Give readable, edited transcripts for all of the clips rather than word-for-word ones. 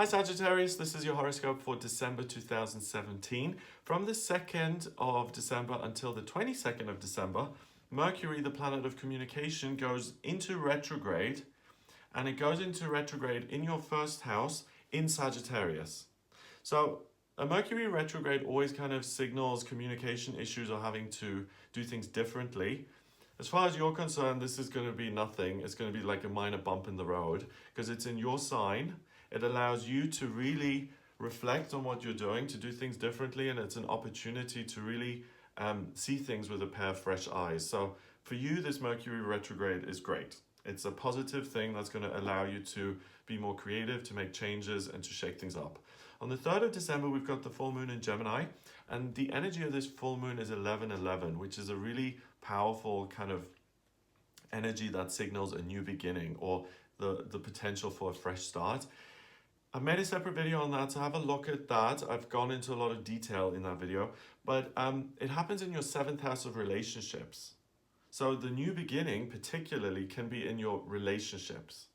Hi Sagittarius, this is your horoscope for December 2017. From the 2nd of December until the 22nd of December, Mercury, the planet of communication, goes into retrograde, and it goes into retrograde in your first house in Sagittarius. So a Mercury retrograde always kind of signals communication issues or having to do things differently. As far as you're concerned, this is going to be nothing. It's going to be like a minor bump in the road because it's in your sign. It allows you to really reflect on what you're doing, to do things differently, and it's an opportunity to really see things with a pair of fresh eyes. So for you, this Mercury retrograde is great. It's a positive thing that's going to allow you to be more creative, to make changes, and to shake things up. On the 3rd of December, we've got the full moon in Gemini, and the energy of this full moon is 11:11, which is a really powerful kind of energy that signals a new beginning or the potential for a fresh start. I made a separate video on that, so have a look at that. I've gone into a lot of detail in that video, but it happens in your 7th house of relationships. So the new beginning particularly can be in your relationships.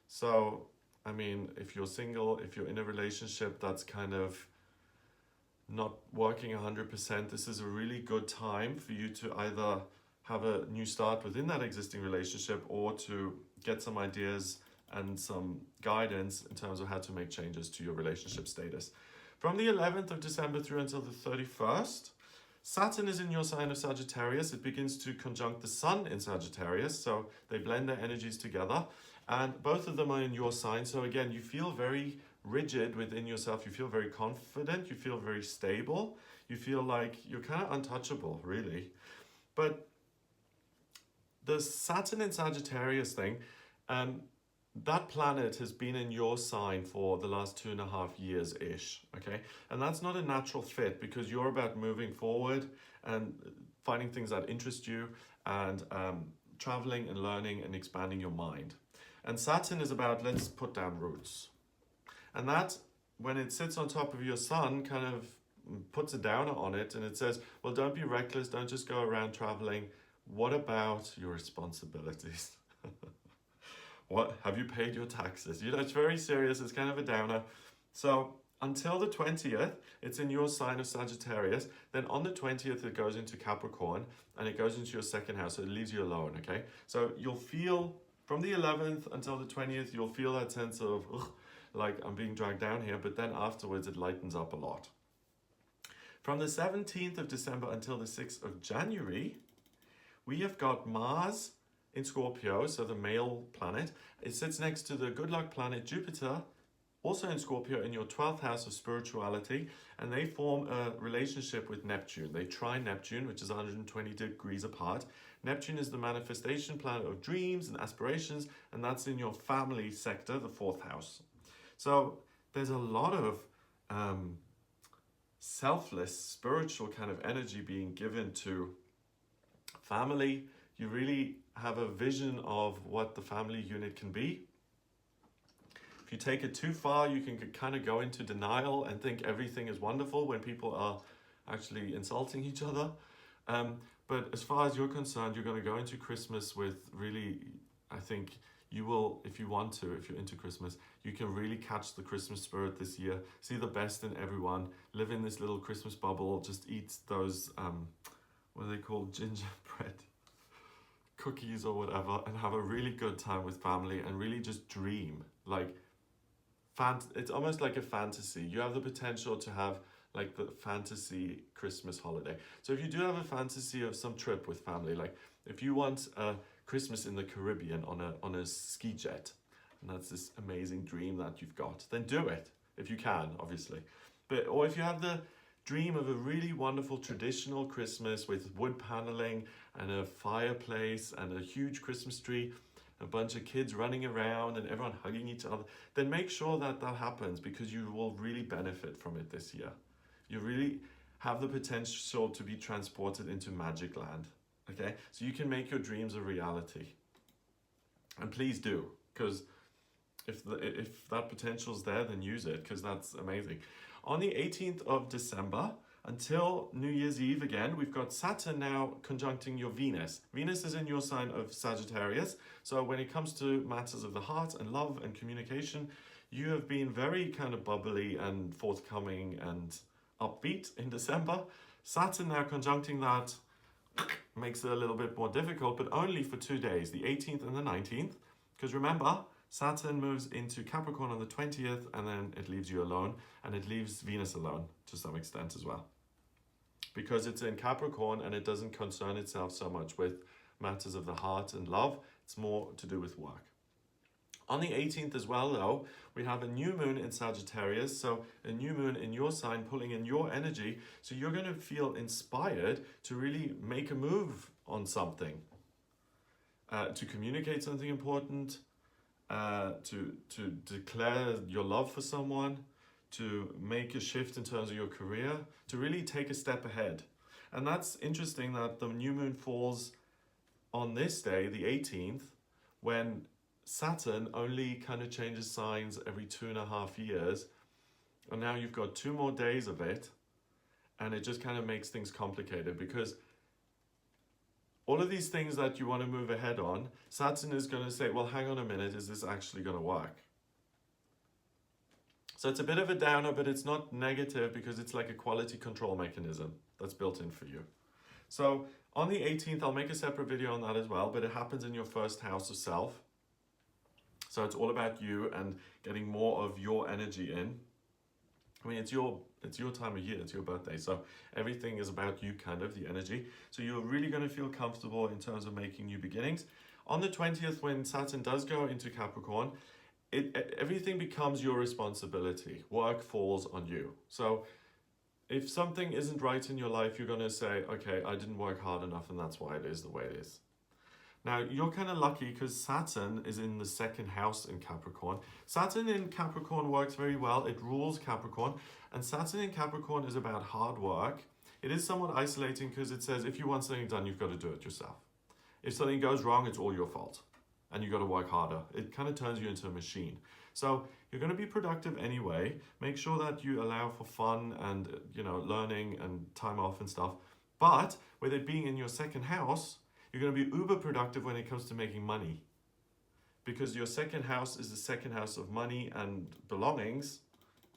So, I mean, if you're single, if you're in a relationship that's kind of not working 100%, this is a really good time for you to either have a new start within that existing relationship or to get some ideas and some guidance in terms of how to make changes to your relationship status. From the 11th of December through until the 31st, Saturn is in your sign of Sagittarius. It begins to conjunct the Sun in Sagittarius, so they blend their energies together, and both of them are in your sign. So again, you feel very rigid within yourself. You feel very confident. You feel very stable. You feel like you're kind of untouchable, really. But the Saturn in Sagittarius thing, that planet has been in your sign for the last 2.5 years-ish, okay? And that's not a natural fit because you're about moving forward and finding things that interest you and traveling and learning and expanding your mind. And Saturn is about, let's put down roots. And that, when it sits on top of your sun, kind of puts a downer on it, and it says, well, don't be reckless, don't just go around traveling. What about your responsibilities? What, have you paid your taxes? You know, it's very serious. It's kind of a downer. So until the 20th, it's in your sign of Sagittarius. Then on the 20th, it goes into Capricorn and it goes into your 2nd house. So it leaves you alone, okay? So you'll feel from the 11th until the 20th, you'll feel that sense of, ugh, like I'm being dragged down here. But then afterwards, it lightens up a lot. From the 17th of December until the 6th of January, we have got Mars in Scorpio, so the male planet. It sits next to the good luck planet Jupiter, also in Scorpio, in your 12th house of spirituality, and they form a relationship with Neptune. They trine Neptune, which is 120 degrees apart. Neptune is the manifestation planet of dreams and aspirations, and that's in your family sector, the 4th house. So there's a lot of selfless, spiritual kind of energy being given to family. You really have a vision of what the family unit can be. If you take it too far, you can kind of go into denial and think everything is wonderful when people are actually insulting each other. But as far as you're concerned, you're going to go into Christmas with really, I think you will, if you want to, if you're into Christmas, you can really catch the Christmas spirit this year. See the best in everyone. Live in this little Christmas bubble. Just eat those, what are they called? Gingerbread cookies or whatever, and have a really good time with family and really just dream. Like, it's almost like a fantasy. You have the potential to have like the fantasy Christmas holiday. So if you do have a fantasy of some trip with family, like if you want a Christmas in the Caribbean on a ski jet, and that's this amazing dream that you've got, then do it if you can, obviously. Or if you have the dream of a really wonderful traditional Christmas with wood paneling and a fireplace and a huge Christmas tree, a bunch of kids running around and everyone hugging each other, then make sure that that happens because you will really benefit from it this year. You really have the potential to be transported into magic land, okay? So you can make your dreams a reality. And please do, because if that potential is there, then use it, because that's amazing. On the 18th of December until New Year's Eve again, we've got Saturn now conjuncting your Venus. Venus is in your sign of Sagittarius. So when it comes to matters of the heart and love and communication, you have been very kind of bubbly and forthcoming and upbeat in December. Saturn now conjuncting that makes it a little bit more difficult, but only for 2 days, the 18th and the 19th. Because remember, Saturn moves into Capricorn on the 20th, and then it leaves you alone, and it leaves Venus alone to some extent as well. Because it's in Capricorn and it doesn't concern itself so much with matters of the heart and love, it's more to do with work. On the 18th as well, though, we have a new moon in Sagittarius, so a new moon in your sign pulling in your energy, so you're going to feel inspired to really make a move on something, to communicate something important, to declare your love for someone, to make a shift in terms of your career, to really take a step ahead. And that's interesting that the new moon falls on this day, the 18th, when Saturn only kind of changes signs every 2.5 years. And now you've got 2 more days of it. And it just kind of makes things complicated, because all of these things that you want to move ahead on, Saturn is going to say, well, hang on a minute, is this actually going to work? So it's a bit of a downer, but it's not negative, because it's like a quality control mechanism that's built in for you. So on the 18th, I'll make a separate video on that as well, but it happens in your first house of self. So it's all about you and getting more of your energy in. I mean, it's your time of year, it's your birthday, so everything is about you, kind of, the energy. So you're really going to feel comfortable in terms of making new beginnings. On the 20th, when Saturn does go into Capricorn, everything becomes your responsibility. Work falls on you. So if something isn't right in your life, you're going to say, okay, I didn't work hard enough, and that's why it is the way it is. Now, you're kind of lucky because Saturn is in the 2nd house in Capricorn. Saturn in Capricorn works very well. It rules Capricorn. And Saturn in Capricorn is about hard work. It is somewhat isolating because it says if you want something done, you've got to do it yourself. If something goes wrong, it's all your fault. And you've got to work harder. It kind of turns you into a machine. So you're going to be productive anyway. Make sure that you allow for fun and, learning and time off and stuff. But with it being in your 2nd house, you're going to be uber productive when it comes to making money, because your 2nd house is the 2nd house of money and belongings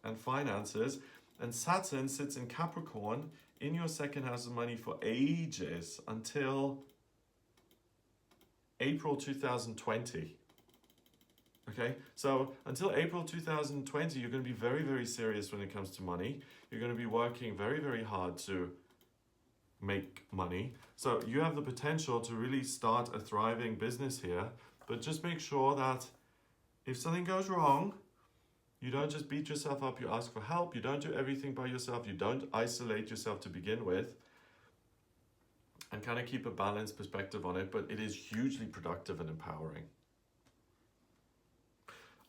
and finances. And Saturn sits in Capricorn in your 2nd house of money for ages, until April 2020. Okay, so until April 2020, you're going to be very, very serious when it comes to money. You're going to be working very, very hard to make money. So you have the potential to really start a thriving business here, but just make sure that if something goes wrong, you don't just beat yourself up, you ask for help, you don't do everything by yourself, you don't isolate yourself to begin with, and kind of keep a balanced perspective on it, but it is hugely productive and empowering.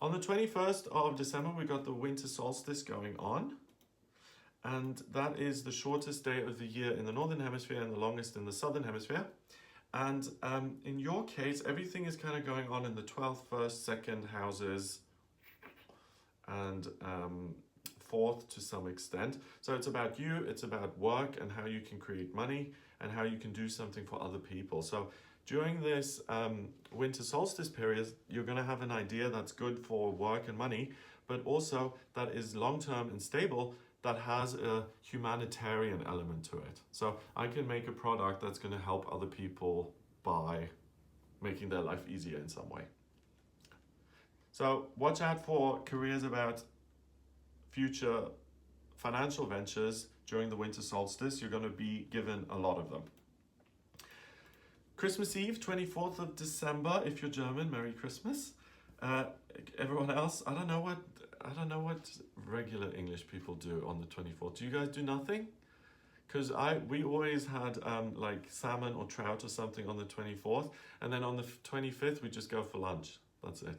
On the 21st of December, we got the winter solstice going on. And that is the shortest day of the year in the Northern Hemisphere and the longest in the Southern Hemisphere. And in your case, everything is kind of going on in the 12th, 1st, 2nd houses and 4th to some extent. So it's about you, it's about work and how you can create money and how you can do something for other people. So during this winter solstice period, you're going to have an idea that's good for work and money, but also that is long-term and stable, that has a humanitarian element to it. So I can make a product that's going to help other people by making their life easier in some way. So watch out for careers about future financial ventures during the winter solstice. You're going to be given a lot of them. Christmas Eve, 24th of December. If you're German, Merry Christmas. Everyone else, I don't know what regular English people do on the 24th. Do you guys do nothing? Because we always had like salmon or trout or something on the 24th, and then on the 25th we just go for lunch. That's it.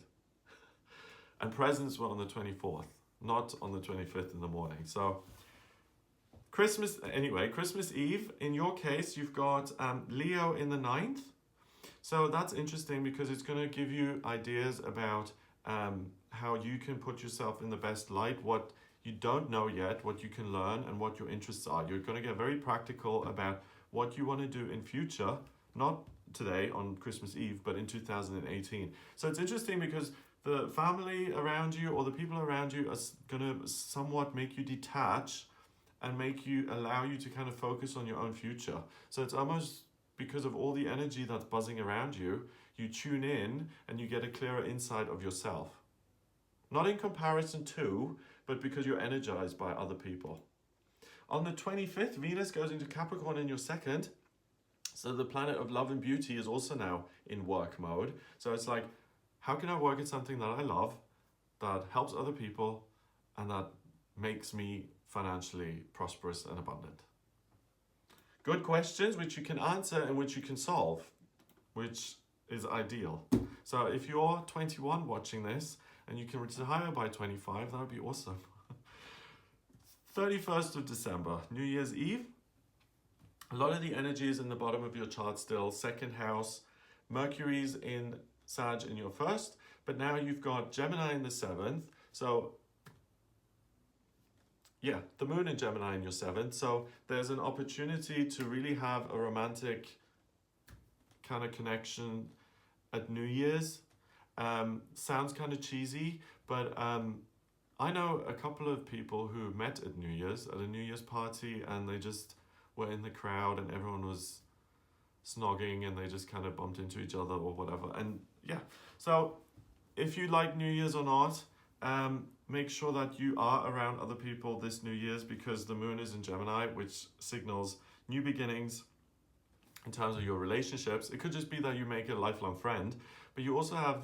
And presents were on the 24th, not on the 25th in the morning. So Christmas Eve, in your case, you've got Leo in the 9th. So that's interesting because it's going to give you ideas about how you can put yourself in the best light, what You don't know yet what you can learn and what your interests are. You're going to get very practical about what you want to do in future, not today on Christmas Eve, but in 2018. So it's interesting because the family around you or the people around you are going to somewhat make you detach and allow you to kind of focus on your own future. So it's almost because of all the energy that's buzzing around you, you tune in and you get a clearer insight of yourself. Not in comparison to, but because you're energized by other people. On the 25th, Venus goes into Capricorn in your second. So the planet of love and beauty is also now in work mode. So it's like, how can I work at something that I love, that helps other people, and that makes me financially prosperous and abundant? Good questions which you can answer and which you can solve, which is ideal. So if you're 21 watching this and you can retire by 25, that would be awesome. 31st of December, New Year's Eve. A lot of the energy is in the bottom of your chart still. Second house, Mercury's in Sag in your first, but now you've got Gemini in the 7th. So yeah, the moon in Gemini in your 7th. So there's an opportunity to really have a romantic kind of connection at New Year's. Sounds kind of cheesy, but I know a couple of people who met at New Year's, at a New Year's party, and they just were in the crowd and everyone was snogging and they just kind of bumped into each other or whatever. And yeah, so if you like New Year's or not, make sure that you are around other people this New Year's, because the moon is in Gemini, which signals new beginnings in terms of your relationships. It could just be that you make a lifelong friend, but you also have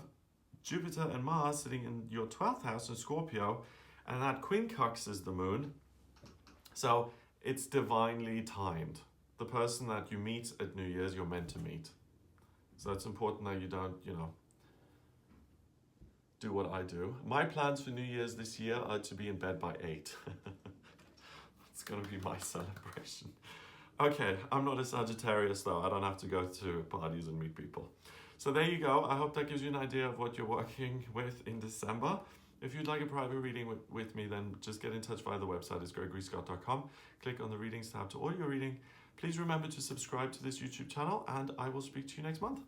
Jupiter and Mars sitting in your 12th house in Scorpio, and that quincunxes the moon. So it's divinely timed. The person that you meet at New Year's, you're meant to meet. So it's important that you don't, do what I do. My plans for New Year's this year are to be in bed by 8. It's gonna be my celebration. Okay, I'm not a Sagittarius though. I don't have to go to parties and meet people. So there you go. I hope that gives you an idea of what you're working with in December. If you'd like a private reading with me, then just get in touch via the website. It's gregoryscott.com. Click on the readings tab to order your reading. Please remember to subscribe to this YouTube channel, and I will speak to you next month.